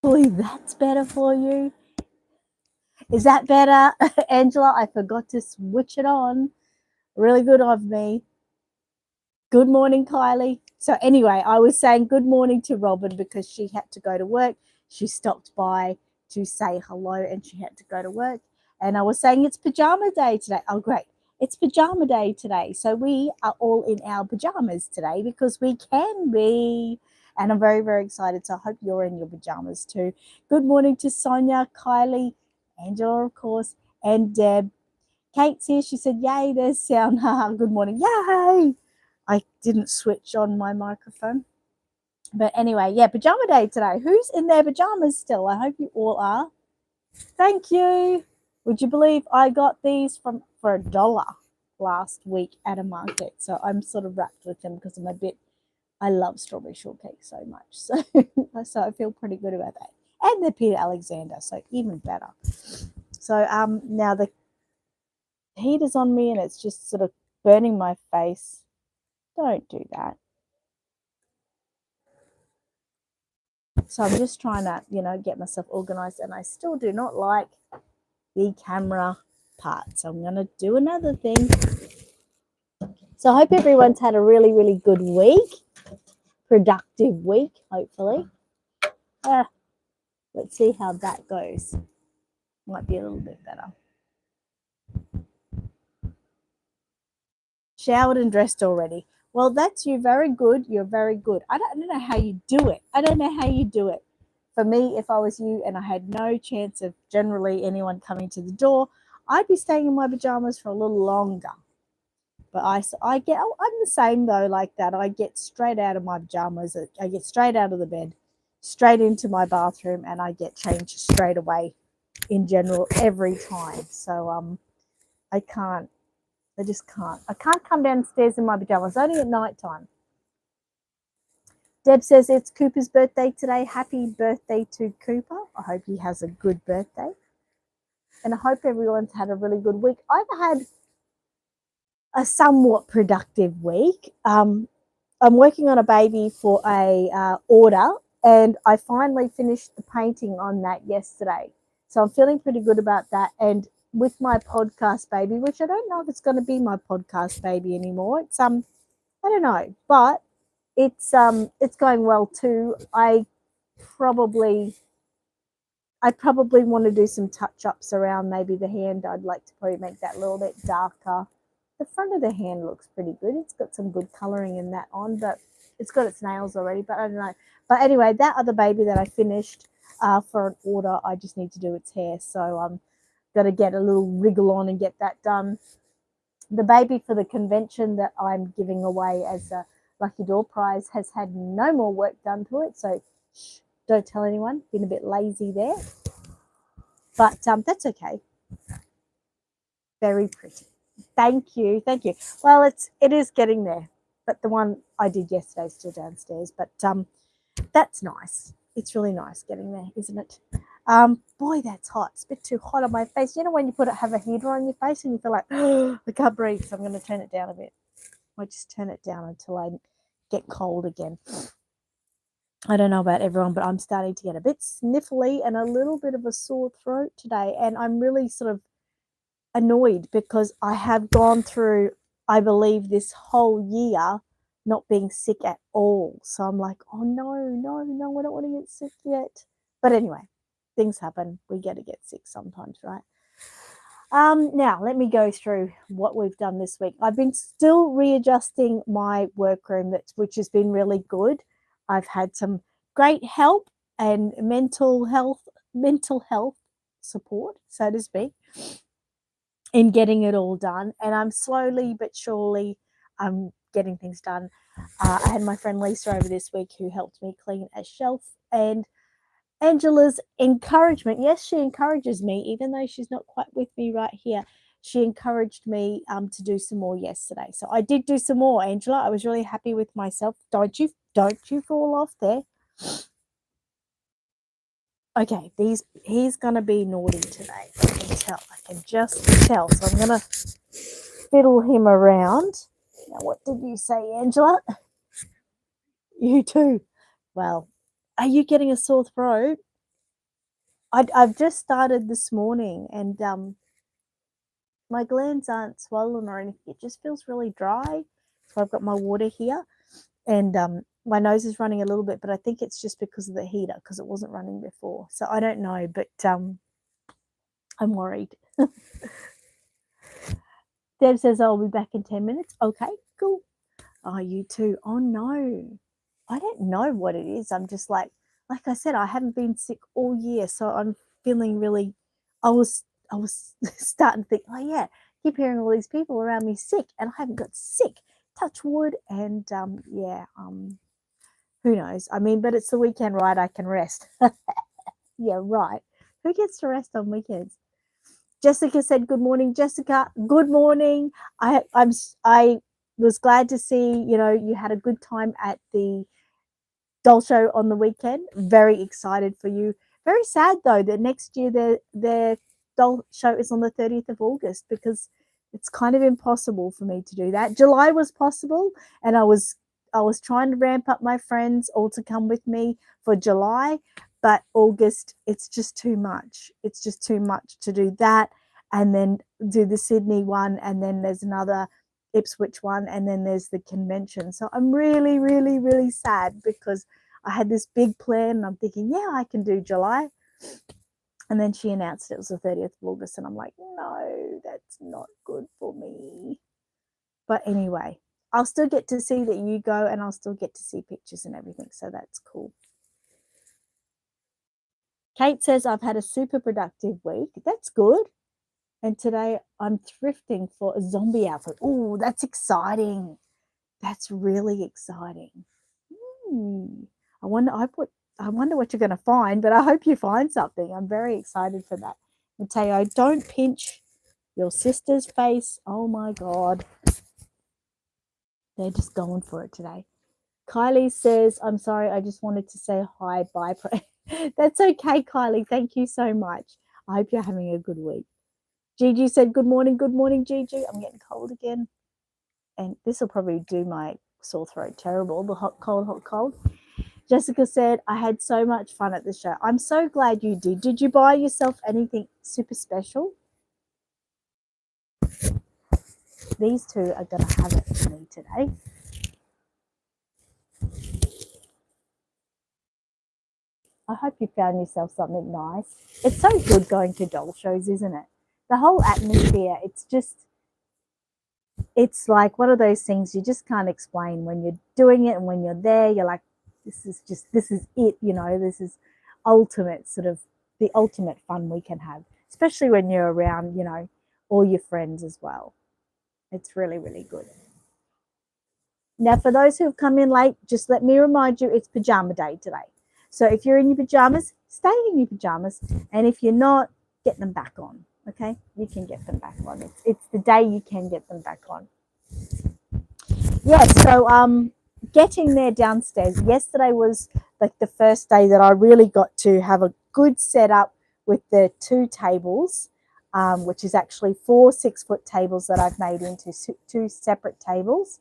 Hopefully that's better for you. Is that better, Angela? I forgot to switch it on. Really good of me. Good morning, Kylie. So anyway, I was saying good morning to Robin because she had to go to work. She stopped by to say hello and she had to go to work. And I was saying it's pajama day today. Oh, great. It's pajama day today. So we are all in our pajamas today because we can be. And I'm very, very excited. So I hope you're in your pajamas too. Good morning to Sonia, Kylie, Angela, of course, and Deb. Kate's here. She said, yay, there's sound. Good morning. Yay. I didn't switch on my microphone. But anyway, yeah, pajama day today. Who's in their pajamas still? I hope you all are. Thank you. Would you believe I got these for $1 last week at a market? So I'm sort of wrapped with them because I love strawberry shortcake so much. So I feel pretty good about that. And they're Peter Alexander, so even better. So now the heat is on me and it's just sort of burning my face. Don't do that. So I'm just trying to, get myself organized, and I still do not like the camera part. So I'm going to do another thing. So I hope everyone's had a really, really good week, productive week, hopefully. Let's see how that goes. Might be a little bit better. Showered and dressed already. Well, that's you. Very good. You're very good. I don't know how you do it. For me, if I was you and I had no chance of generally anyone coming to the door, I'd be staying in my pajamas for a little longer. But I'm the same though, like that. I get straight out of my pajamas. I get straight out of the bed, straight into my bathroom, and I get changed straight away in general every time. So I just can't. I can't come downstairs in my pajamas, only at night time. Deb says it's Cooper's birthday today. Happy birthday to Cooper. I hope he has a good birthday. And I hope everyone's had a really good week. I've had a somewhat productive week. I'm working on a baby for a order, and I finally finished the painting on that yesterday. So I'm feeling pretty good about that. And with my podcast baby, which I don't know if it's going to be my podcast baby anymore. It's I don't know, but it's going well too. I probably want to do some touch-ups around maybe the hand. I'd like to probably make that a little bit darker. The front of the hand looks pretty good. It's got some good colouring in that on, but it's got its nails already, but I don't know. But anyway, that other baby that I finished for an order, I just need to do its hair. So I'm going to get a little wriggle on and get that done. The baby for the convention that I'm giving away as a Lucky Door prize has had no more work done to it. So shh, don't tell anyone. Been a bit lazy there. But that's okay. Very pretty. Thank you. Well, it is getting there, but the one I did yesterday is still downstairs. But that's nice. It's really nice getting there, isn't it? Boy, that's hot. It's a bit too hot on my face. You know when you have a heater on your face and you feel like, oh, I can't breathe. So I'm going to turn it down a bit. I just turn it down until I get cold again. I don't know about everyone, but I'm starting to get a bit sniffly and a little bit of a sore throat today, and I'm really sort of annoyed because I have gone through, I believe, this whole year not being sick at all. So I'm like, oh no, I don't want to get sick yet. But anyway, things happen. We get to get sick sometimes, right? Now let me go through what we've done this week. I've been still readjusting my workroom, which has been really good. I've had some great help and mental health support, so to speak, in getting it all done, and I'm slowly but surely getting things done. I had my friend Lisa over this week who helped me clean a shelf, and Angela's encouragement, yes, she encourages me, even though she's not quite with me right here. She encouraged me to do some more yesterday. So I did do some more, Angela. I was really happy with myself. Don't you fall off there. Okay, he's going to be naughty today. I can just tell. So I'm going to fiddle him around. Now, what did you say, Angela? You too. Well, are you getting a sore throat? I've just started this morning, and my glands aren't swollen or anything. It just feels really dry. So I've got my water here, and my nose is running a little bit, but I think it's just because of the heater, because it wasn't running before. So I don't know, but I'm worried. Deb says I'll be back in 10 minutes. Okay, cool. Oh, you too. Oh no, I don't know what it is. I'm just like I said, I haven't been sick all year, so I'm feeling really. I was starting to think, oh yeah, keep hearing all these people around me sick, and I haven't got sick. Touch wood, and who knows? I mean, but it's the weekend, right? I can rest. Yeah, right. Who gets to rest on weekends? Jessica said, "Good morning, Jessica. Good morning. I was glad to see you had a good time at the doll show on the weekend. Very excited for you. Very sad though that next year their doll show is on the 30th of August, because it's kind of impossible for me to do that. July was possible, and I was trying to ramp up my friends all to come with me for July, but August, it's just too much. It's just too much to do that, and then do the Sydney one, and then there's another Ipswich one, and then there's the convention. So I'm really, really, really sad, because I had this big plan, and I'm thinking, yeah, I can do July. And then she announced it was the 30th of August, and I'm like, no, that's not good for me. But anyway, I'll still get to see that you go, and I'll still get to see pictures and everything. So that's cool. Kate says, I've had a super productive week. That's good. And today I'm thrifting for a zombie outfit. Oh, that's exciting. That's really exciting. I wonder what you're going to find, but I hope you find something. I'm very excited for that. Mateo, don't pinch your sister's face. Oh my God. They're just going for it today. Kylie says, I'm sorry, I just wanted to say hi, bye. That's okay, Kylie. Thank you so much. I hope you're having a good week. Gigi said, good morning, Gigi. I'm getting cold again. And this will probably do my sore throat terrible, the hot, cold. Jessica said, I had so much fun at the show. I'm so glad you did. Did you buy yourself anything super special? These two are going to have it for me today. I hope you found yourself something nice. It's so good going to doll shows, isn't it? The whole atmosphere, it's like one of those things you just can't explain. When you're doing it and when you're there, you're like, this is it, this is ultimate, sort of the ultimate fun we can have, especially when you're around, all your friends as well. It's really, really good. Now, for those who have come in late, just let me remind you, it's pajama day today. So if you're in your pajamas, stay in your pajamas. And if you're not, get them back on. Okay? You can get them back on. It's the day you can get them back on. Yeah, so getting there downstairs. Yesterday was like the first day that I really got to have a good setup with the 2 tables, which is actually 4 6-foot tables that I've made into 2 separate tables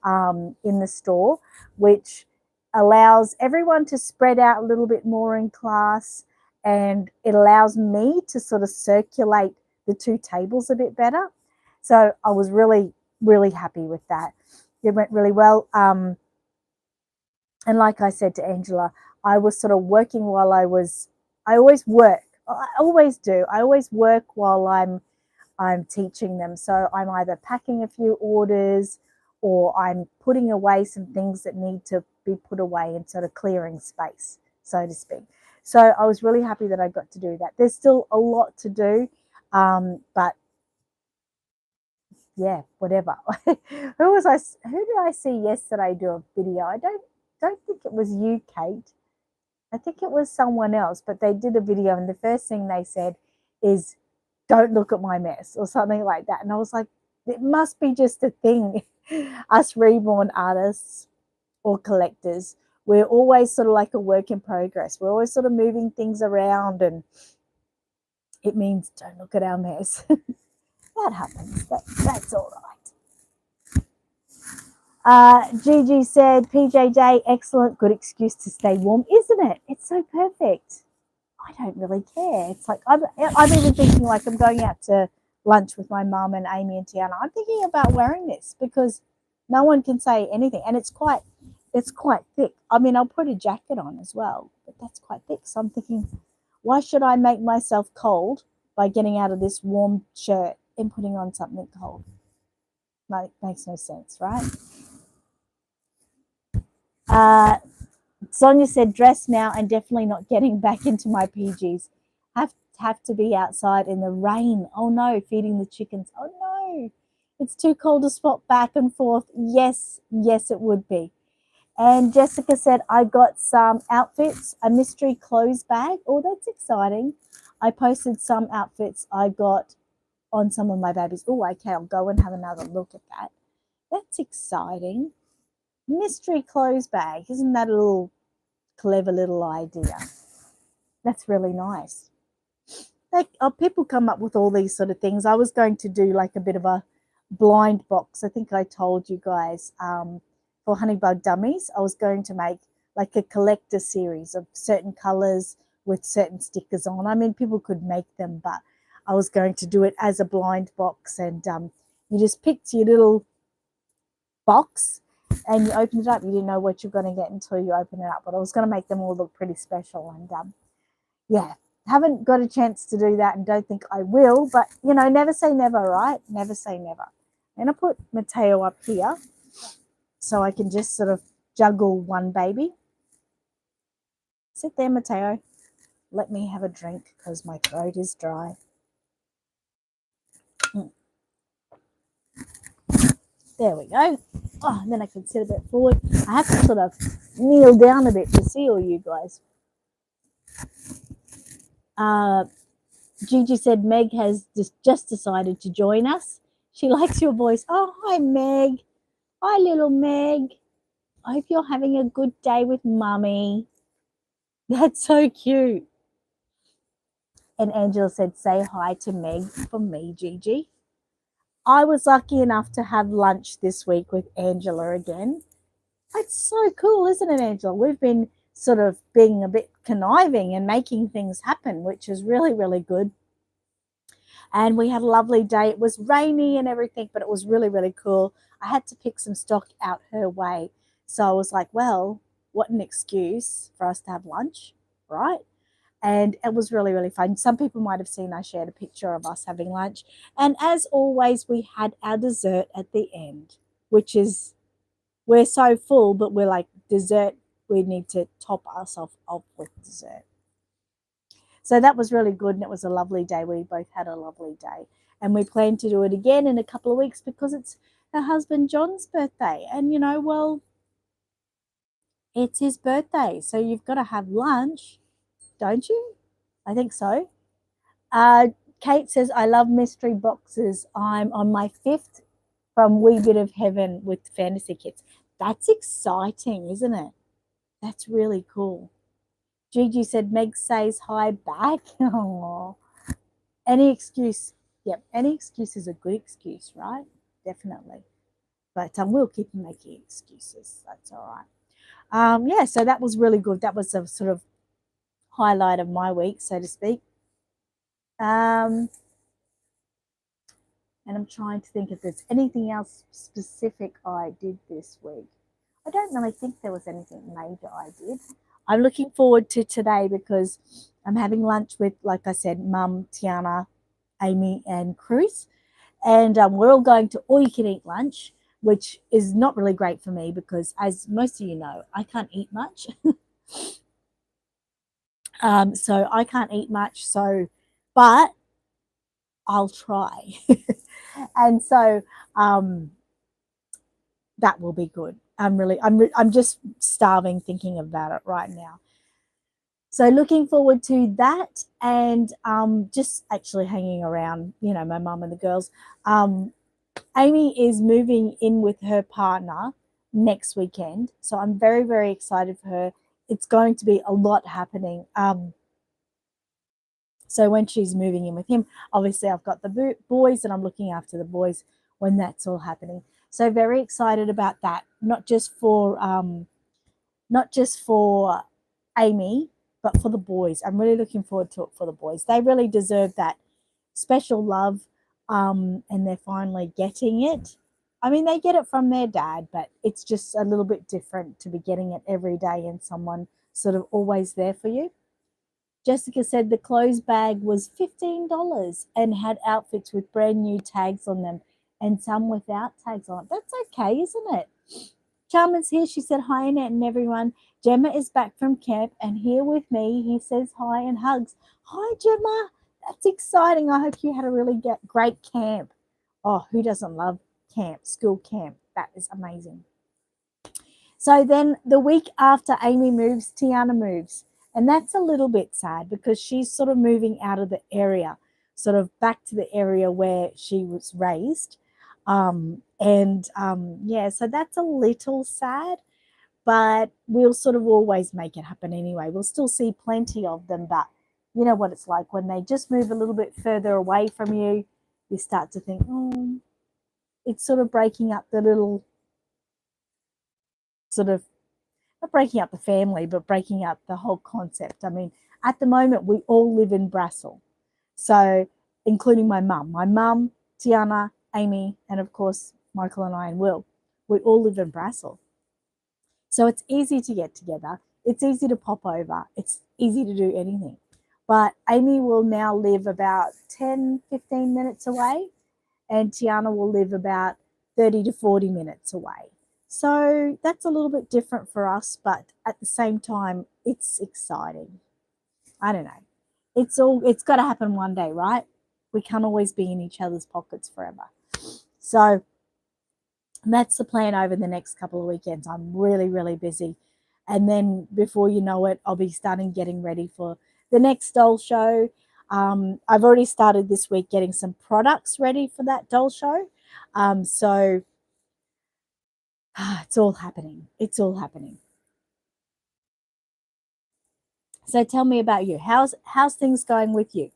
in the store, which allows everyone to spread out a little bit more in class, and it allows me to sort of circulate the 2 tables a bit better. So I was really, really happy with that. It went really well. And like I said to Angela, I was sort of working while I always work. I always do. I always work while I'm teaching them. So I'm either packing a few orders, or I'm putting away some things that need to be put away and sort of clearing space, so to speak. So I was really happy that I got to do that. There's still a lot to do, but yeah, whatever. Who did I see yesterday do a video? I don't think it was you, Kate. I think it was someone else, but they did a video, and the first thing they said is, don't look at my mess, or something like that. And I was like, it must be just a thing. Us Reborn artists or collectors, we're always sort of like a work in progress. We're always sort of moving things around, and it means don't look at our mess. That happens. That's all right. Gigi said, PJ Day, excellent, good excuse to stay warm, isn't it? It's so perfect. I don't really care. It's like I'm even thinking like I'm going out to lunch with my mum and Amy and Tiana. I'm thinking about wearing this because no one can say anything, and it's quite thick. I mean, I'll put a jacket on as well, but that's quite thick. So I'm thinking, why should I make myself cold by getting out of this warm shirt and putting on something cold? Like, makes no sense, right? Sonia said, dress now and definitely not getting back into my PGs. Have to be outside in the rain. Oh no, feeding the chickens. Oh no, it's too cold to swap back and forth. Yes, it would be. And Jessica said, I got some outfits, a mystery clothes bag. Oh, that's exciting. I posted some outfits I got on some of my babies. Oh, okay, I'll go and have another look at that. That's exciting. Mystery clothes bag. Isn't that a little clever little idea? That's really nice. People come up with all these sort of things. I was going to do like a bit of a blind box. I think I told you guys for Honeybug Dummies. I was going to make like a collector series of certain colors with certain stickers on. I mean, people could make them, but I was going to do it as a blind box, and you just picked your little box and you open it up. You didn't know what you're going to get until you open it up, but I was going to make them all look pretty special. And yeah, haven't got a chance to do that and don't think I will, but you know, never say never, right? Never say never. I'm going to put Mateo up here so I can just sort of juggle one baby. Sit there, Mateo. Let me have a drink because my throat is dry. There we go. Oh, and then I can sit a bit forward. I have to sort of kneel down a bit to see all you guys. Gigi said Meg has just decided to join us. She likes your voice. Oh, hi, Meg. Hi, little Meg. I hope you're having a good day with Mummy. That's so cute. And Angela said, say hi to Meg from me, Gigi. I was lucky enough to have lunch this week with Angela again. It's so cool, isn't it, Angela? We've been sort of being a bit conniving and making things happen, which is really, really good. And we had a lovely day. It was rainy and everything, but it was really, really cool. I had to pick some stock out her way. So I was like, well, what an excuse for us to have lunch, right? And it was really, really fun. Some people might have seen I shared a picture of us having lunch. And as always, we had our dessert at the end, which is, we're so full, but we're like, dessert, we need to top ourselves off with dessert. So that was really good, and it was a lovely day. We both had a lovely day. And we plan to do it again in a couple of weeks because it's her husband John's birthday. And, you know, well, it's his birthday. So you've got to have lunch, don't you? I think so. Kate says, I love mystery boxes. I'm on my 5th from Wee Bit of Heaven with Fantasy Kids. That's exciting, isn't it? That's really cool. Gigi said, Meg says hi back. Oh, any excuse. Yep, any excuse is a good excuse, right? Definitely. But we'll keep making excuses. That's all right. Yeah, so that was really good. That was a sort of highlight of my week, so to speak. And I'm trying to think if there's anything else specific I did this week. I don't really think there was anything major I did. I'm looking forward to today because I'm having lunch with, like I said, Mum, Tiana, Amy, and Cruz. And we're all going to all-you-can-eat lunch, which is not really great for me because, as most of you know, I can't eat much. So I can't eat much. But I'll try. And so that will be good. I'm just starving thinking about it right now. So looking forward to that, and just actually hanging around, you know, my mum and the girls. Amy is moving in with her partner next weekend, so I'm very, very excited for her. It's going to be a lot happening. So when she's moving in with him, obviously I've got the boys and I'm looking after the boys when that's all happening. So very excited about that. Not just for Amy, but for the boys. I'm really looking forward to it for the boys. They really deserve that special love, and they're finally getting it. I mean, they get it from their dad, but it's just a little bit different to be getting it every day and someone sort of always there for you. Jessica said the clothes bag was $15 and had outfits with brand new tags on them and some without tags on it. That's okay, isn't it? Charman's here. She said, hi, Annette and everyone. Gemma is back from camp and here with me. He says hi and hugs. Hi, Gemma. That's exciting. I hope you had a really great camp. Oh, who doesn't love camp, school camp? That is amazing. So then the week after Amy moves, Tiana moves. And that's a little bit sad because she's sort of moving out of the area, sort of back to the area where she was raised. Yeah, so that's a little sad, but we'll sort of always make it happen anyway. We'll still see plenty of them, but you know what it's like when they just move a little bit further away from you, you start to think, oh, it's sort of breaking up the little sort of, not breaking up the family, but breaking up the whole concept. I mean, at the moment, we all live in Brassel. So, including my mum, Tiana, Amy, and of course, Michael and I and Will, we all live in Brassel. So it's easy to get together. It's easy to pop over. It's easy to do anything. But Amy will now live about 10, 15 minutes away, and Tiana will live about 30 to 40 minutes away. So that's a little bit different for us, but at the same time, it's exciting. I don't know. It's got to happen one day, right? We can't always be in each other's pockets forever. So that's the plan over the next couple of weekends. I'm really, really busy. And then before you know it, I'll be starting getting ready for the next doll show. I've already started this week getting some products ready for that doll show. So it's all happening. It's all happening. So tell me about you. How's things going with you?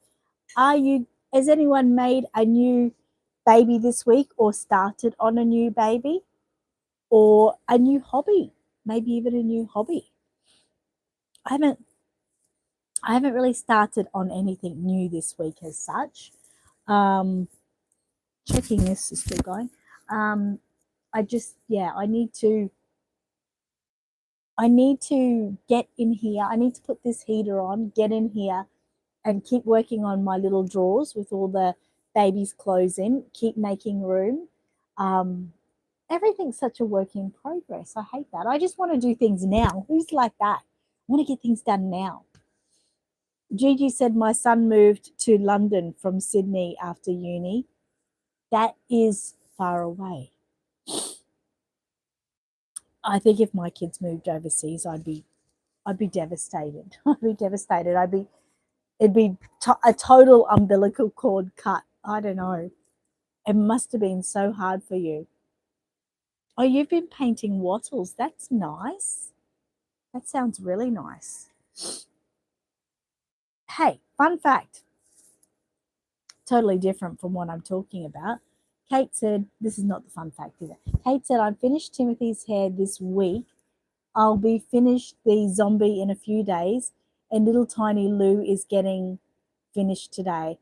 Has anyone made a new baby this week or started on a new baby or a new hobby? Maybe even a new hobby. I haven't really started on anything new this week as such. Checking this is still going. I need to get in here. I need to put this heater on, get in here and keep working on my little drawers with all the baby's clothes in, keep making room. Everything's such a work in progress. I hate that. I just want to do things now. Who's like that? I want to get things done now. Gigi said my son moved to London from Sydney after uni. That is far away. I think if my kids moved overseas, I'd be devastated. I'd be devastated. It'd be a total umbilical cord cut. I don't know. It must have been so hard for you. Oh, you've been painting wattles. That's nice. That sounds really nice. Hey, fun fact. Totally different from what I'm talking about. Kate said, this is not the fun fact either. Kate said, I finished Timothy's hair this week. I'll be finished the zombie in a few days. And little tiny Lou is getting finished today.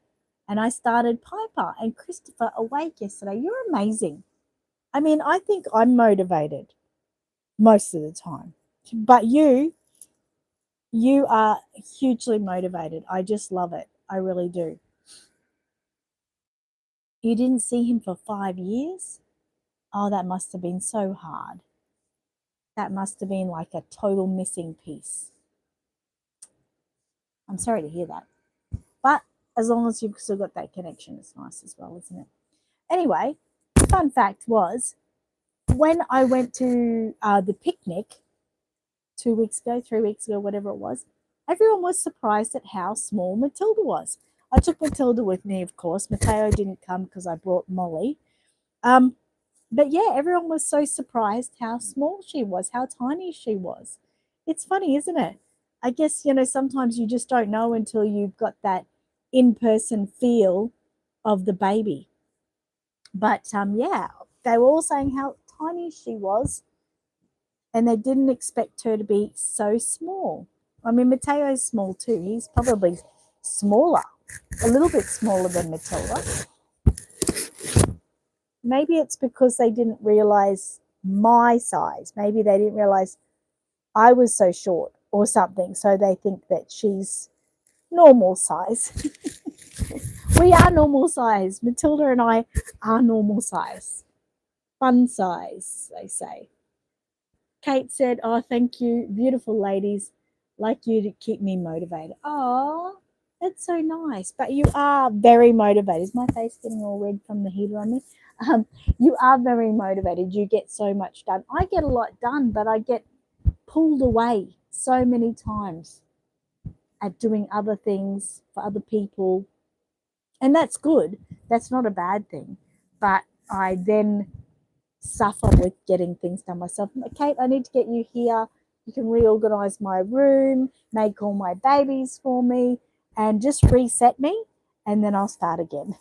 And I started Piper and Christopher awake yesterday. You're amazing. I mean, I think I'm motivated most of the time. But you are hugely motivated. I just love it. I really do. You didn't see him for 5 years? Oh, that must have been so hard. That must have been like a total missing piece. I'm sorry to hear that. But as long as you've still got that connection, it's nice as well, isn't it? Anyway, fun fact was, when I went to the picnic 2 weeks ago, 3 weeks ago, whatever it was, everyone was surprised at how small Matilda was. I took Matilda with me, of course. Mateo didn't come because I brought Molly. But yeah, everyone was so surprised how small she was, how tiny she was. It's funny, isn't it? I guess, sometimes you just don't know until you've got that in-person feel of the baby. But yeah, they were all saying how tiny she was, and they didn't expect her to be so small. I mean, Mateo's small too. He's probably smaller, a little bit smaller than Matilda. Maybe it's because they didn't realize my size. Maybe they didn't realize I was so short or something. So they think that she's normal size. We are normal size. Matilda and I are normal size. Fun size, they say. Kate said, "Oh, thank you. Beautiful ladies. Like you to keep me motivated." Oh, that's so nice. But you are very motivated. Is my face getting all red from the heater on me? Um, you are very motivated. You get so much done. I get a lot done, but I get pulled away so many times at doing other things for other people. And that's good. That's not a bad thing. But I then suffer with getting things done myself. Kate, I need to get you here. You can reorganize my room, make all my babies for me, and just reset me, and then I'll start again.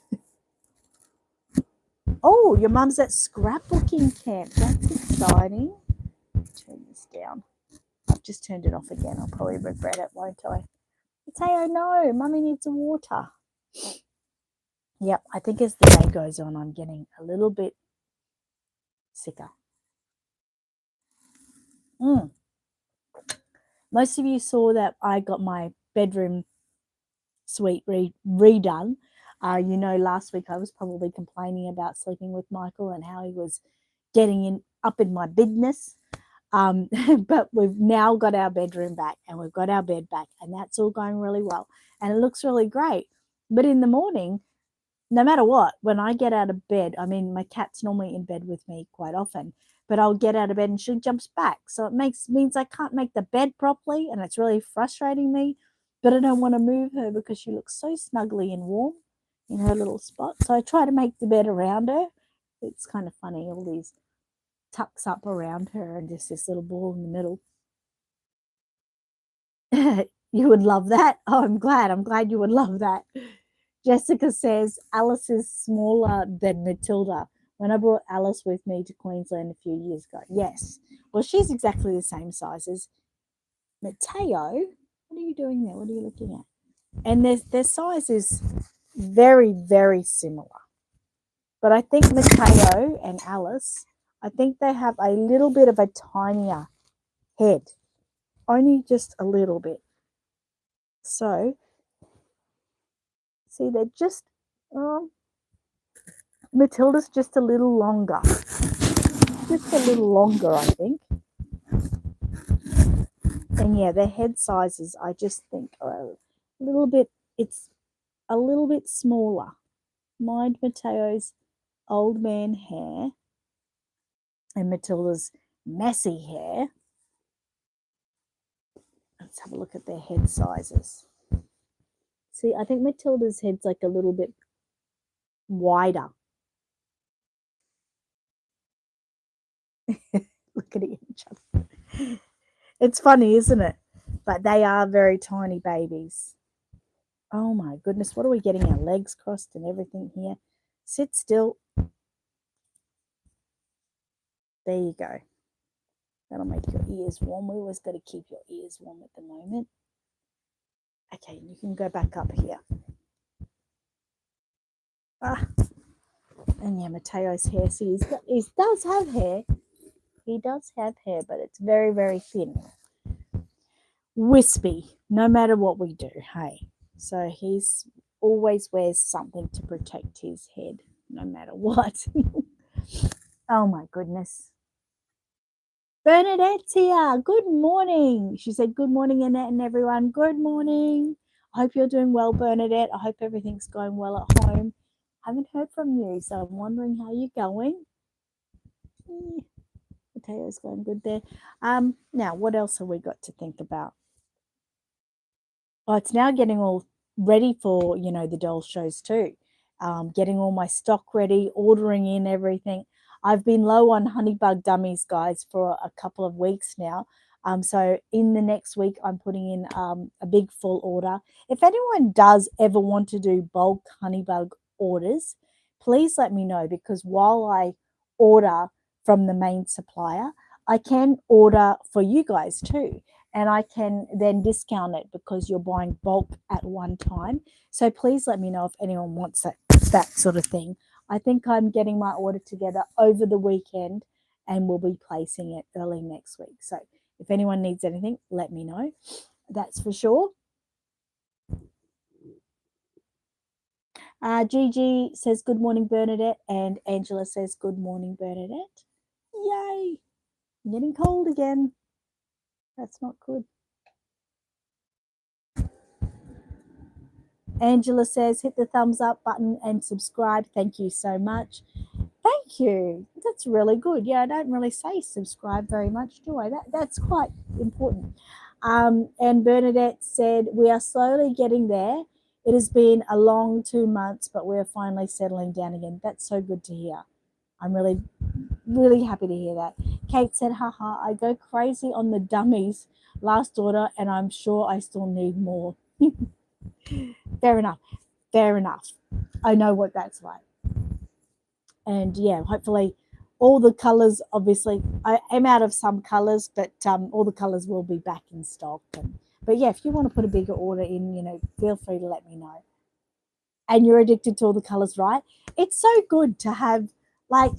Oh, your mum's at scrapbooking camp. That's exciting. Turn this down. I've just turned it off again. I'll probably regret it, won't I? Mateo, no, mummy needs some water. Yep, I think as the day goes on, I'm getting a little bit sicker. Most of you saw that I got my bedroom suite redone. You know, last week I was probably complaining about sleeping with Michael and how he was getting up in my business. But we've now got our bedroom back and we've got our bed back, and that's all going really well. And it looks really great. But in the morning, no matter what, when I get out of bed, I mean, my cat's normally in bed with me quite often, but I'll get out of bed and she jumps back. So it means I can't make the bed properly, and it's really frustrating me. But I don't want to move her because she looks so snuggly and warm in her little spot. So I try to make the bed around her. It's kind of funny, all these tucks up around her and just this little ball in the middle. You would love that. Oh, I'm glad you would love that. Jessica says Alice is smaller than Matilda. When I brought Alice with me to Queensland a few years ago. Yes. Well, she's exactly the same size as Mateo. What are you doing there? What are you looking at? And their size is very, very similar. But I think Mateo and Alice, I think they have a little bit of a tinier head. Only just a little bit. So, see, they're just... Matilda's just a little longer. Just a little longer, I think. And yeah, their head sizes, I just think, are a little bit, it's a little bit smaller. Mind Mateo's old man hair and Matilda's messy hair. Let's have a look at their head sizes. See, I think Matilda's head's like a little bit wider. Looking at each other. It's funny, isn't it? But they are very tiny babies. Oh my goodness, what are we getting our legs crossed and everything here? Sit still. There you go. That'll make your ears warm. We always got to keep your ears warm at the moment. Okay, you can go back up here. And yeah, Mateo's hair. See, he does have hair. He does have hair, but it's very, very thin. Wispy, no matter what we do, hey. So he's always wears something to protect his head, no matter what. Oh my goodness. Bernadette's here. Good morning. She said, good morning, Annette and everyone. Good morning. I hope you're doing well, Bernadette. I hope everything's going well at home. I haven't heard from you, so I'm wondering how you're going. Mateo's going good there. Now, what else have we got to think about? Oh, it's now getting all ready for, the doll shows too. Getting all my stock ready, ordering in everything. I've been low on honeybug dummies, guys, for a couple of weeks now. So in the next week, I'm putting in a big full order. If anyone does ever want to do bulk honeybug orders, please let me know, because while I order from the main supplier, I can order for you guys too. and I can then discount it because you're buying bulk at one time. So please let me know if anyone wants that sort of thing. I think I'm getting my order together over the weekend and we'll be placing it early next week. So if anyone needs anything, let me know. That's for sure. Gigi says, good morning, Bernadette. And Angela says, good morning, Bernadette. Yay. I'm getting cold again. That's not good. Angela says, hit the thumbs up button and subscribe. Thank you so much. Thank you. That's really good. Yeah, I don't really say subscribe very much, do I? That's quite important. And Bernadette said, we are slowly getting there. It has been a long 2 months, but we're finally settling down again. That's so good to hear. I'm really, really happy to hear that. Kate said, haha, I go crazy on the dummies last order, and I'm sure I still need more. Fair enough. Fair enough. I know what that's like. And yeah, hopefully all the colors, obviously I am out of some colors, but all the colors will be back in stock. But yeah, if you want to put a bigger order in, feel free to let me know. And you're addicted to all the colors, right? It's so good to have, like,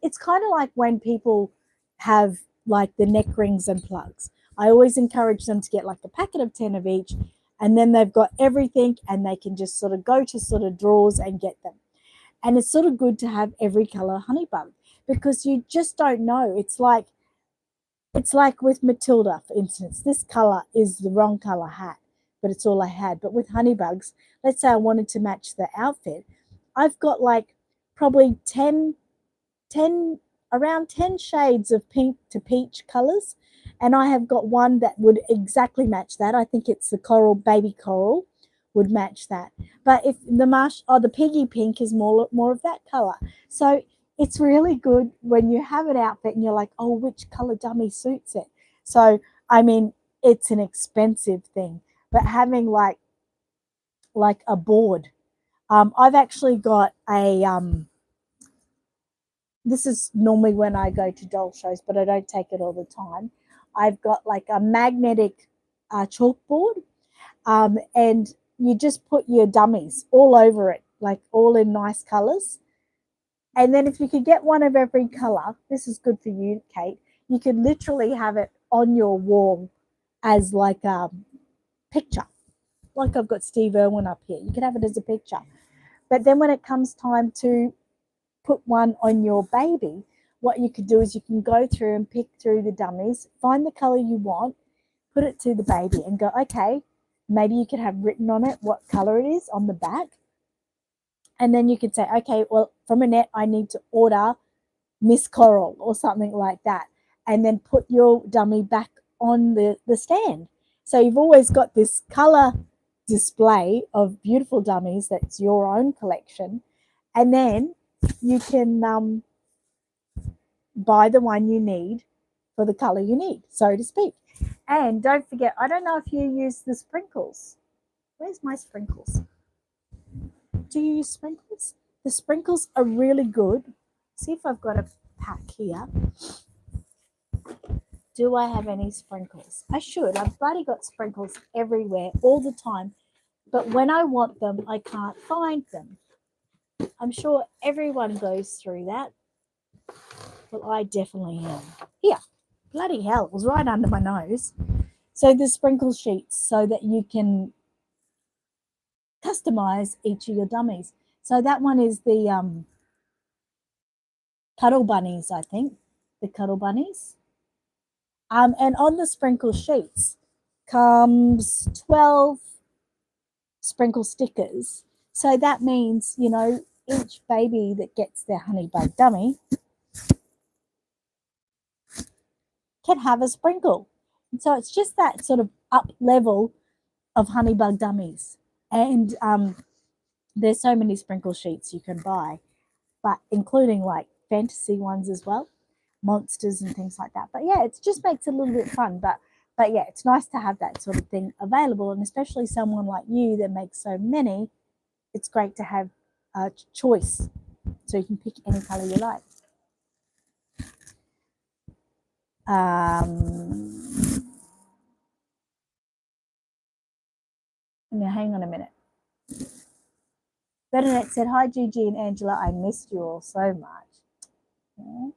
it's kind of like when people have like the neck rings and plugs. I always encourage them to get like a packet of 10 of each, and then they've got everything and they can just sort of go to sort of drawers and get them. And it's sort of good to have every color honey bug because you just don't know. It's like with Matilda, for instance. This color is the wrong color hat, but it's all I had. But with honey bugs, let's say I wanted to match the outfit, I've got like probably 10 around 10 shades of pink to peach colors, and I have got one that would exactly match that. I think it's the coral, baby coral would match that. But if the piggy pink is more of that color. So it's really good when you have an outfit and you're like, oh, which color dummy suits it? So I mean, it's an expensive thing, but having like a board. I've actually got a this is normally when I go to doll shows, but I don't take it all the time. I've got like a magnetic chalkboard, and you just put your dummies all over it, like all in nice colors. And then if you could get one of every color, this is good for you, Kate, you could literally have it on your wall as like a picture. Like I've got Steve Irwin up here. You could have it as a picture. But then when it comes time to put one on your baby, what you could do is you can go through and pick through the dummies, find the color you want, put it to the baby and go, okay, maybe you could have written on it what color it is on the back. And then you could say, okay, well, from Annette, I need to order Miss Coral or something like that. And then put your dummy back on the stand. So you've always got this color display of beautiful dummies that's your own collection. And then you can buy the one you need for the color you need, so to speak. And don't forget, I don't know if you use the sprinkles. Where's my sprinkles? Do you use sprinkles? The sprinkles are really good. See if I've got a pack here. Do I have any sprinkles? I should. I've bloody got sprinkles everywhere all the time. But when I want them, I can't find them. I'm sure everyone goes through that. Well, I definitely am. Here. Bloody hell, it was right under my nose. So the sprinkle sheets so that you can customize each of your dummies. So that one is the Cuddle Bunnies, I think. The Cuddle Bunnies. And on the sprinkle sheets comes 12 sprinkle stickers. So that means, each baby that gets their honey bug dummy can have a sprinkle. And so it's just that sort of up level of honey bug dummies. And there's so many sprinkle sheets you can buy, but including like fantasy ones as well, monsters and things like that. But yeah, it just makes it a little bit fun. But yeah, it's nice to have that sort of thing available, and especially someone like you that makes so many, it's great to have a choice so you can pick any color you like. Bernadette said, hi, Gigi and Angela. I missed you all so much. Yeah.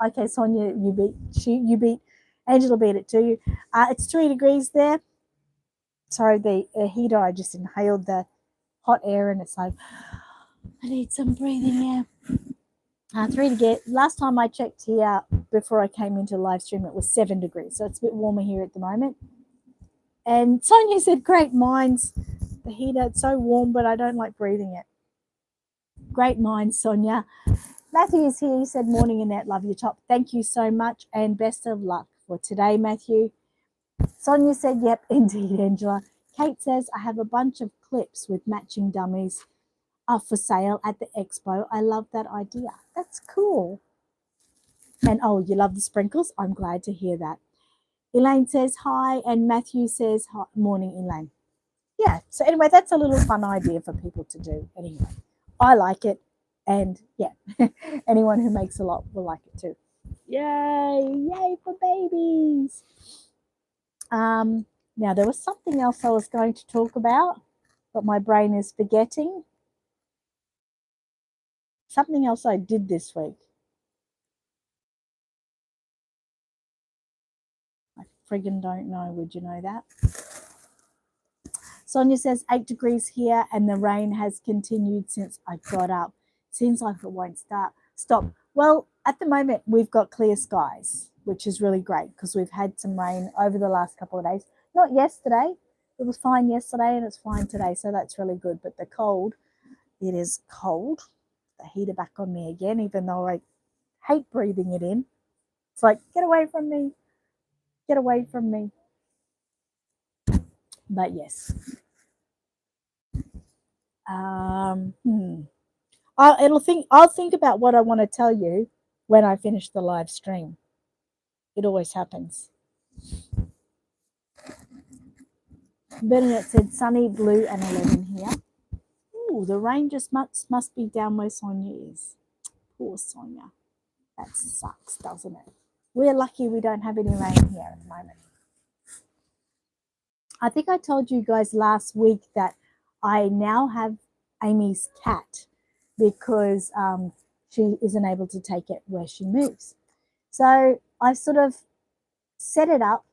Okay, Sonia, you beat Angela beat it too. It's 3 degrees there. Sorry, the heater. I just inhaled the hot air, and it's like I need some breathing air. 3 to get. Last time I checked here before I came into the live stream, it was 7 degrees, so it's a bit warmer here at the moment. And Sonia said, "Great minds." The heater, it's so warm, but I don't like breathing it. Great minds, Sonia. Matthew is here. He said, morning, Annette. Love your top. Thank you so much, and best of luck for today, Matthew. Sonia said, yep, indeed, Angela. Kate says, I have a bunch of clips with matching dummies for sale at the expo. I love that idea. That's cool. And oh, you love the sprinkles? I'm glad to hear that. Elaine says hi, and Matthew says hi. Morning, Elaine. Yeah, so anyway, that's a little fun idea for people to do. Anyway, I like it. And yeah, anyone who makes a lot will like it too. Yay for babies. Now, there was something else I was going to talk about, but my brain is forgetting. Something else I did this week. I friggin' don't know. Would you know that? Sonia says 8 degrees here, and the rain has continued since I got up. Seems like it won't stop. Well, at the moment, we've got clear skies, which is really great because we've had some rain over the last couple of days. Not yesterday. It was fine yesterday, and it's fine today, so that's really good. But the cold, it is cold. The heater back on me again, even though I hate breathing it in. It's like, get away from me. Get away from me. But yes. I'll think about what I want to tell you when I finish the live stream. It always happens. Bernadette said sunny, blue, and 11 here. Ooh, the rain just must be down where Sonia is. Poor Sonia. That sucks, doesn't it? We're lucky we don't have any rain here at the moment. I think I told you guys last week that I now have Amy's cat because she isn't able to take it where she moves. So I sort of set it up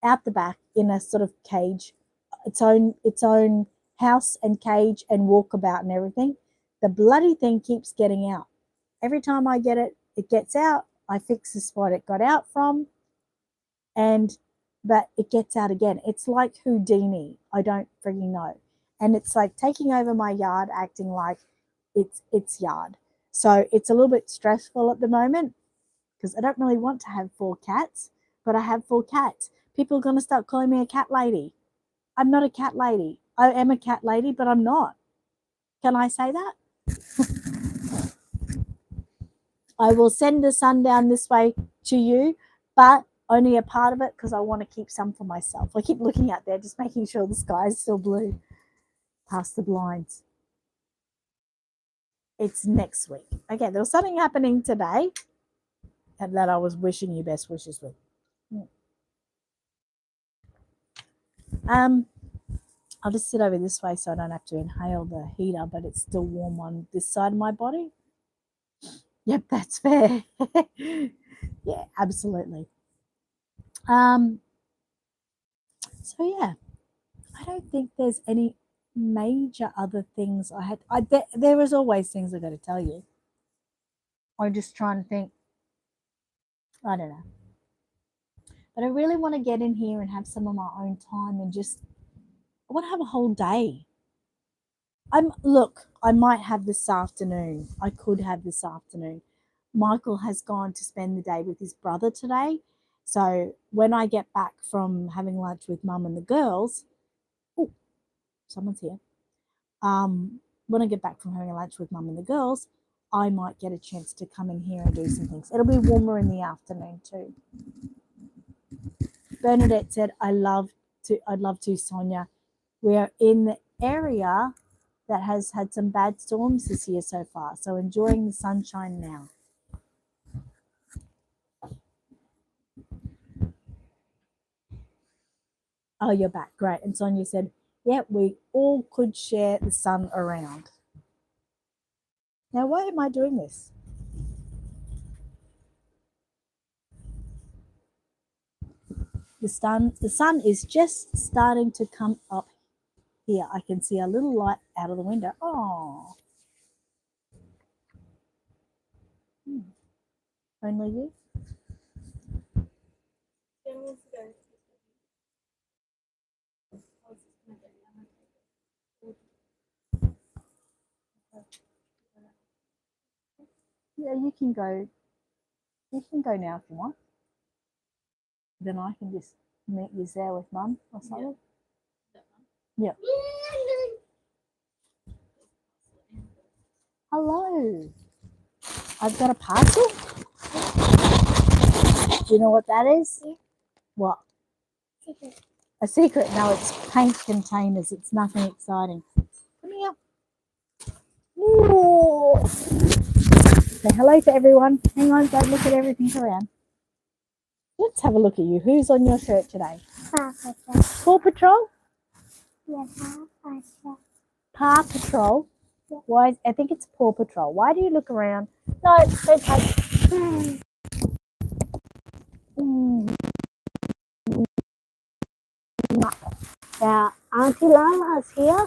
out the back in a sort of cage, its own house and cage and walkabout and everything. The bloody thing keeps getting out. Every time I get it, it gets out. I fix the spot it got out from, but it gets out again. It's like Houdini. I don't freaking know. And it's like taking over my yard, acting like it's its yard. So it's a little bit stressful at the moment because I don't really want to have 4 cats, but I have 4 cats. People are going to start calling me a cat lady. I'm not a cat lady. I am a cat lady, but I'm not. Can I say that? I will send the sun down this way to you, but only a part of it because I want to keep some for myself. I keep looking out there, just making sure the sky is still blue past the blinds. It's next week. Okay, there was something happening today and that I was wishing you best wishes with. I'll just sit over this way so I don't have to inhale the heater, but it's still warm on this side of my body. Yep, that's fair. Yeah, absolutely. So yeah, I don't think there's any major other things I had. There is always things I got to tell you. I'm just trying to think. I don't know, but I really want to get in here and have some of my own time and just. I want to have a whole day. I might have this afternoon. I could have this afternoon. Michael has gone to spend the day with his brother today. So when I get back from having lunch with mum and the girls, oh, someone's here. When I get back from having lunch with mum and the girls, I might get a chance to come in here and do some things. It'll be warmer in the afternoon too. Bernadette said, I'd love to, Sonia. We are in the area that has had some bad storms this year so far, so enjoying the sunshine now. Oh, you're back. Great. And Sonia said, yeah, we all could share the sun around. Now, why am I doing this? The sun is just starting to come up here. I can see a little light out of the window. Oh, only you. Yeah, you can go. You can go now if you want. Then I can just meet you there with Mum or something. Yeah. Hello. I've got a parcel. Do you know what that is? Yeah. What? Secret. A secret. No, it's paint containers. It's nothing exciting. Come here. Ooh. Say hello to everyone. Hang on, don't look at everything around. Let's have a look at you. Who's on your shirt today? Paw Patrol. Paw Patrol? Yeah, Paw Patrol. Paw Patrol? Yeah. Why? I think it's Paw Patrol. Why do you look around? No, don't touch. Now, Auntie Lala's here.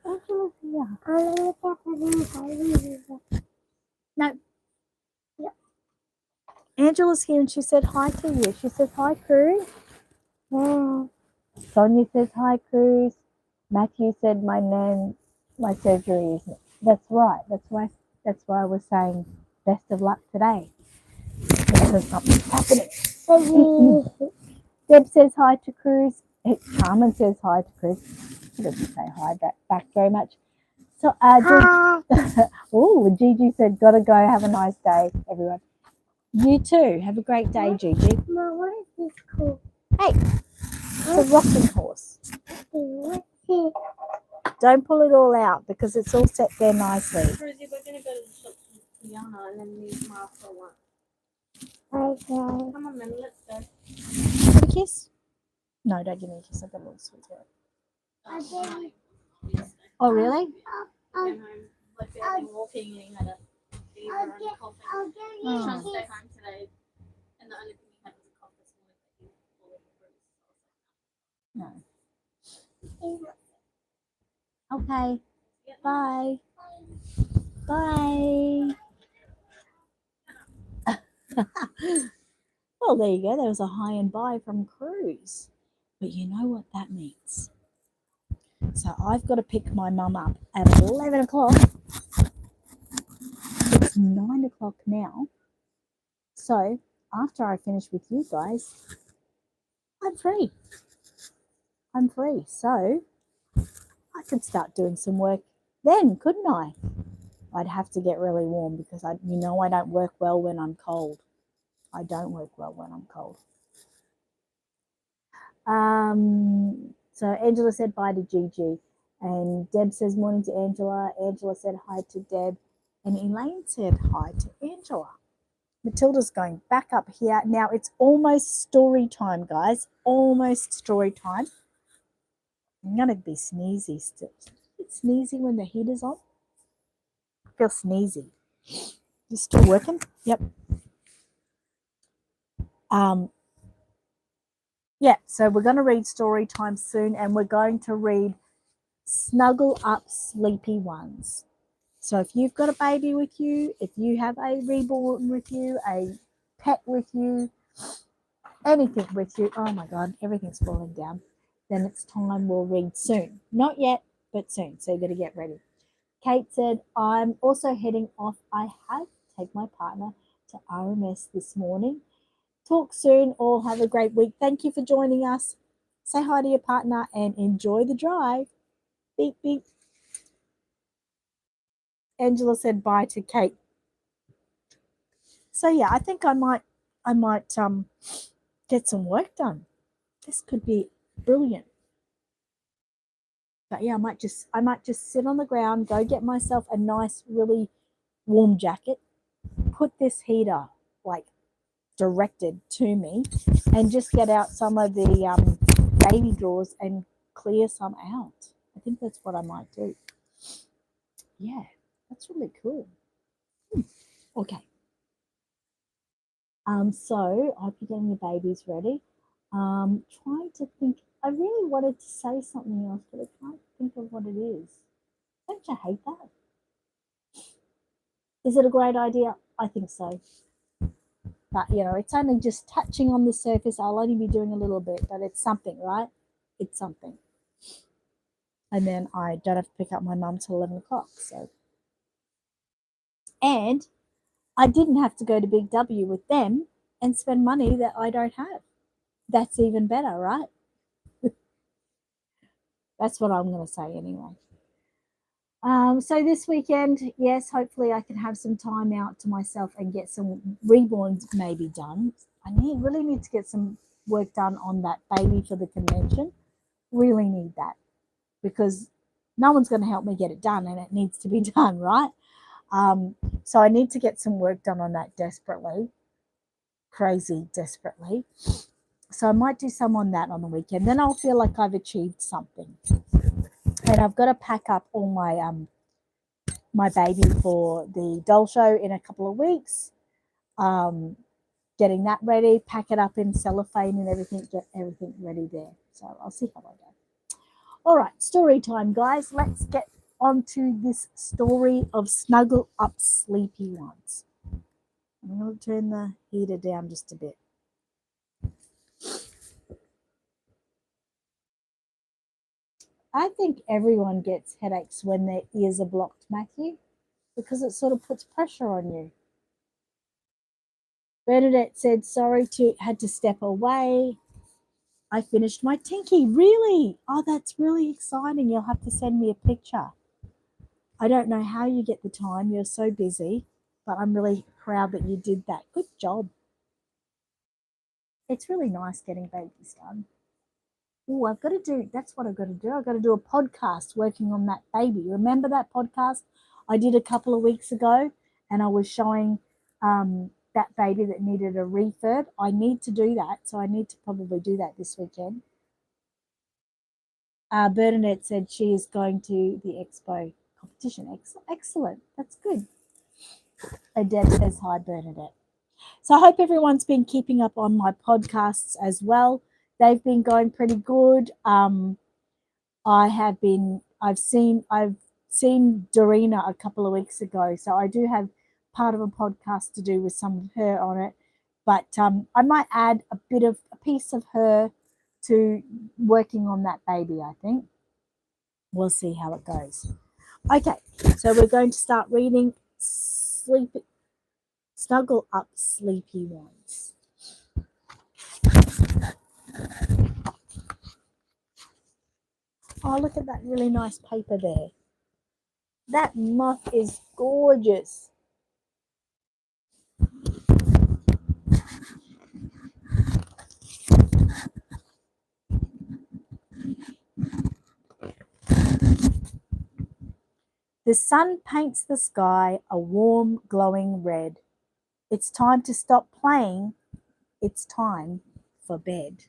Angela's here. No. Yeah. Angela's here and she said hi to you. She says hi, Cruz. Yeah. Sonia says hi, Cruz. Matthew said my surgery is. That's right. That's why I was saying best of luck today. Because something's happening. Deb says hi to Cruz. Carmen says hi to Cruz. She doesn't say hi back very much. So, Gigi said, gotta go. Have a nice day, everyone. You too. Have a great day, Gigi. Mom, what is this called? Hey, it's a rocking horse. Don't pull it all out because it's all set there nicely. Rosie, we're going to go to the shop with Tiana and then leave Ma for lunch. Okay. Come on, then, let's go. Have a kiss? No, don't give me a kiss. I've got a little sweet throat. Oh, really? I've been walking and had a fever and coughing. I was trying to stay home today, and the only thing he had was a cough this morning. No. Okay. Bye. Bye. Well, there you go. There was a hi and bye from Cruz. But you know what that means. So I've got to pick my mum up at 11 o'clock. It's 9 o'clock now. So after I finish with you guys, I'm free. So I could start doing some work then, couldn't I? I'd have to get really warm because I don't work well when I'm cold. I don't work well when I'm cold. So Angela said bye to Gigi. And Deb says morning to Angela. Angela said hi to Deb. And Elaine said hi to Angela. Matilda's going back up here. Now it's almost story time, guys. Almost story time. I'm going to be sneezy still. It's sneezy when the heat is on. I feel sneezy. You still working? Yep. Yeah, so we're going to read story time soon, and we're going to read Snuggle Up Sleepy Ones. So if you've got a baby with you, if you have a reborn with you, a pet with you, anything with you, oh my God, everything's falling down, then it's time we'll read soon. Not yet, but soon. So you got to get ready. Kate said, I'm also heading off. I have to take my partner to RMS this morning. Talk soon. All have a great week. Thank you for joining us. Say hi to your partner and enjoy the drive. Beep, beep. Angela said bye to Kate. So yeah, I think I might get some work done. This could be brilliant. But yeah, I might just sit on the ground, go get myself a nice, really warm jacket, put this heater like directed to me, and just get out some of the baby drawers and clear some out. I think that's what I might do. Yeah, that's really cool. Okay. So I hope you're getting your babies ready. Trying to think. I really wanted to say something else, but I can't think of what it is. Don't you hate that? Is it a great idea? I think so. But it's only just touching on the surface. I'll only be doing a little bit, but it's something, right? It's something. And then I don't have to pick up my mum till 11 o'clock. So, and I didn't have to go to Big W with them and spend money that I don't have. That's even better, right? That's what I'm going to say anyway. So this weekend, yes, hopefully I can have some time out to myself and get some reborns maybe done. I really need to get some work done on that baby for the convention. Really need that because no one's going to help me get it done and it needs to be done, right? So I need to get some work done on that desperately, crazy desperately. So I might do some on that on the weekend. Then I'll feel like I've achieved something. And I've got to pack up all my baby for the doll show in a couple of weeks. Getting that ready, pack it up in cellophane and everything, get everything ready there. So I'll see how I go. All right, story time, guys. Let's get on to this story of Snuggle Up Sleepy Ones. I'm going to turn the heater down just a bit. I think everyone gets headaches when their ears are blocked, Matthew, because it sort of puts pressure on you. Bernadette said, sorry had to step away. I finished my Tinky. Really? Oh, that's really exciting. You'll have to send me a picture. I don't know how you get the time. You're so busy, but I'm really proud that you did that. Good job. It's really nice getting babies done. Oh, that's what I've got to do. I've got to do a podcast working on that baby. Remember that podcast I did a couple of weeks ago and I was showing that baby that needed a refurb? I need to do that. So I need to probably do that this weekend. Bernadette said she is going to the expo competition. Excellent. That's good. Deb says hi, Bernadette. So I hope everyone's been keeping up on my podcasts as well. They've been going pretty good. I've seen Dorina a couple of weeks ago, so I do have part of a podcast to do with some of her on it. But I might add a piece of her to working on that baby. I think we'll see how it goes. Okay, so we're going to start reading Snuggle Up Sleepy Ones. Oh, look at that really nice paper there. That moth is gorgeous. The sun paints the sky a warm, glowing red. It's time to stop playing. It's time for bed.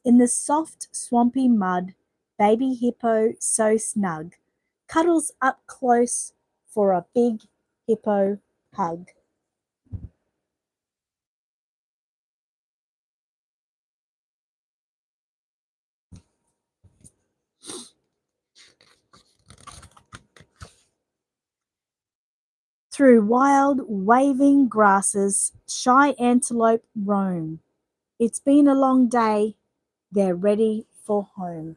In the soft, swampy mud, baby hippo so snug, cuddles up close for a big hippo hug. Through wild, waving grasses, shy antelope roam. It's been a long day. They're ready for home.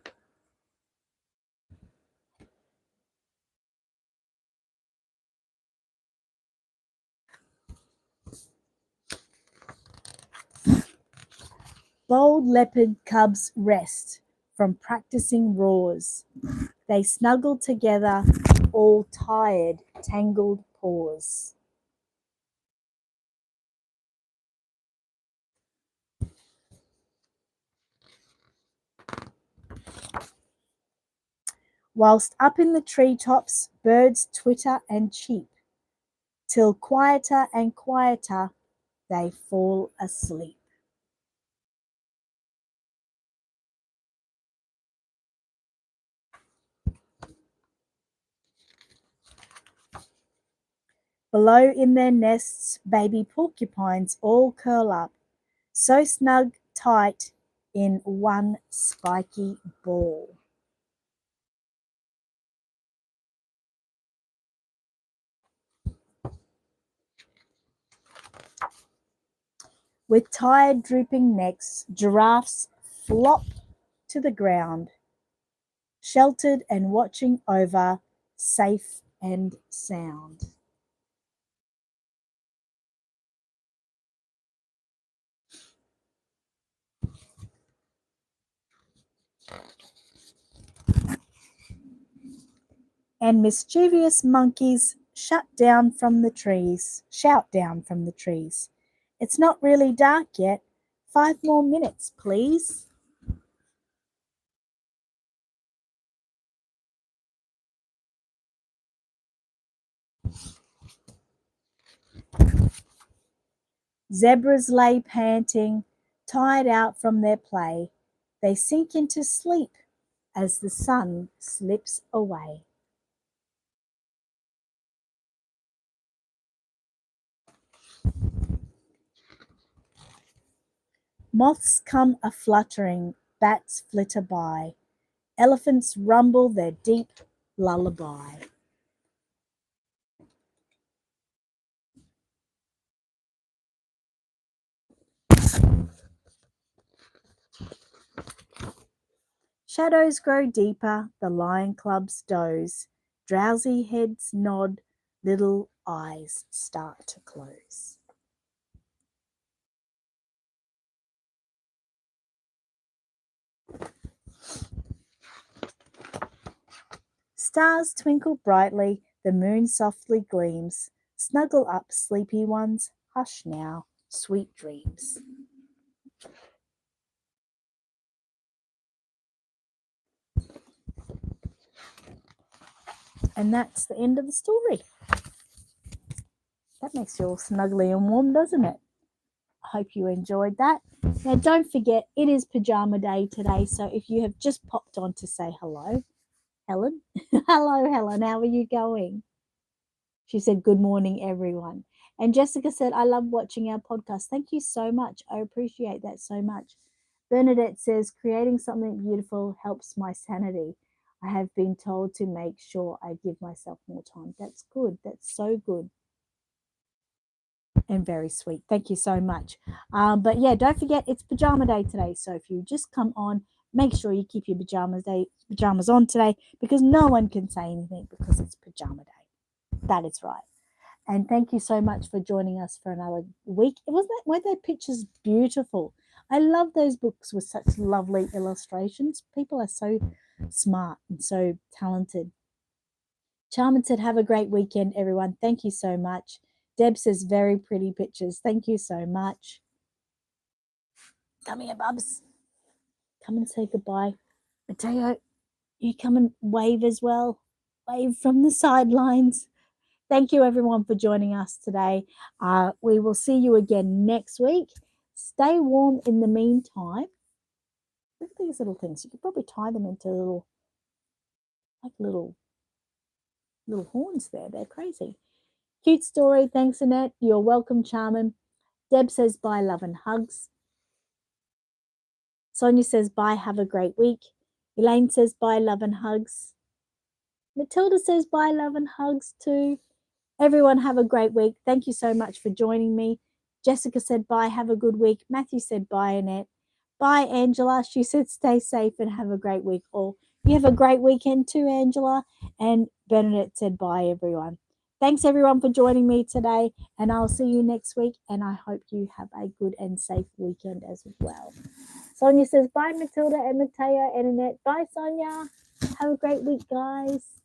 Bold leopard cubs rest from practicing roars. They snuggle together, all tired, tangled paws. Whilst up in the treetops, birds twitter and cheep, till quieter and quieter they fall asleep. Below in their nests, baby porcupines all curl up, so snug tight in one spiky ball. With tired drooping necks, giraffes flop to the ground, sheltered and watching over, safe and sound. And mischievous monkeys shout down from the trees. It's not really dark yet. 5 more minutes, please. Zebras lay panting, tired out from their play. They sink into sleep as the sun slips away. Moths come a-fluttering, bats flitter by. Elephants rumble their deep lullaby. Shadows grow deeper, the lion clubs doze. Drowsy heads nod, little eyes start to close. Stars twinkle brightly, the moon softly gleams. Snuggle up, sleepy ones, hush now, sweet dreams. And that's the end of the story. That makes you all snuggly and warm, doesn't it? I hope you enjoyed that. Now, don't forget, it is pajama day today. So if you have just popped on to say hello, Helen. Hello, Helen. How are you going? She said, good morning, everyone. And Jessica said, I love watching our podcast. Thank you so much. I appreciate that so much. Bernadette says, creating something beautiful helps my sanity. I have been told to make sure I give myself more time. That's good. That's so good. And very sweet. Thank you so much. But yeah, don't forget it's pajama day today. So if you just come on, make sure you keep your pajamas on today, because no one can say anything because it's pajama day. That is right. And thank you so much for joining us for another week. Weren't their pictures beautiful? I love those books with such lovely illustrations. People are so smart and so talented. Charmin said, have a great weekend, everyone. Thank you so much. Deb says, very pretty pictures. Thank you so much. Come here, Bubs. Come and say goodbye. Mateo, you come and wave as well. Wave from the sidelines. Thank you, everyone, for joining us today. We will see you again next week. Stay warm in the meantime. Look at these little things. You could probably tie them into little horns there. They're crazy. Cute story. Thanks, Annette. You're welcome, Charmin. Deb says, bye, love and hugs. Sonia says, bye, have a great week. Elaine says, bye, love and hugs. Matilda says, bye, love and hugs too. Everyone have a great week. Thank you so much for joining me. Jessica said, bye, have a good week. Matthew said, bye, Annette. Bye, Angela. She said, stay safe and have a great week. All you have a great weekend too, Angela. And Bernadette said, bye, everyone. Thanks, everyone, for joining me today. And I'll see you next week. And I hope you have a good and safe weekend as well. Sonia says, bye, Matilda and Mateo and Annette. Bye, Sonia. Have a great week, guys.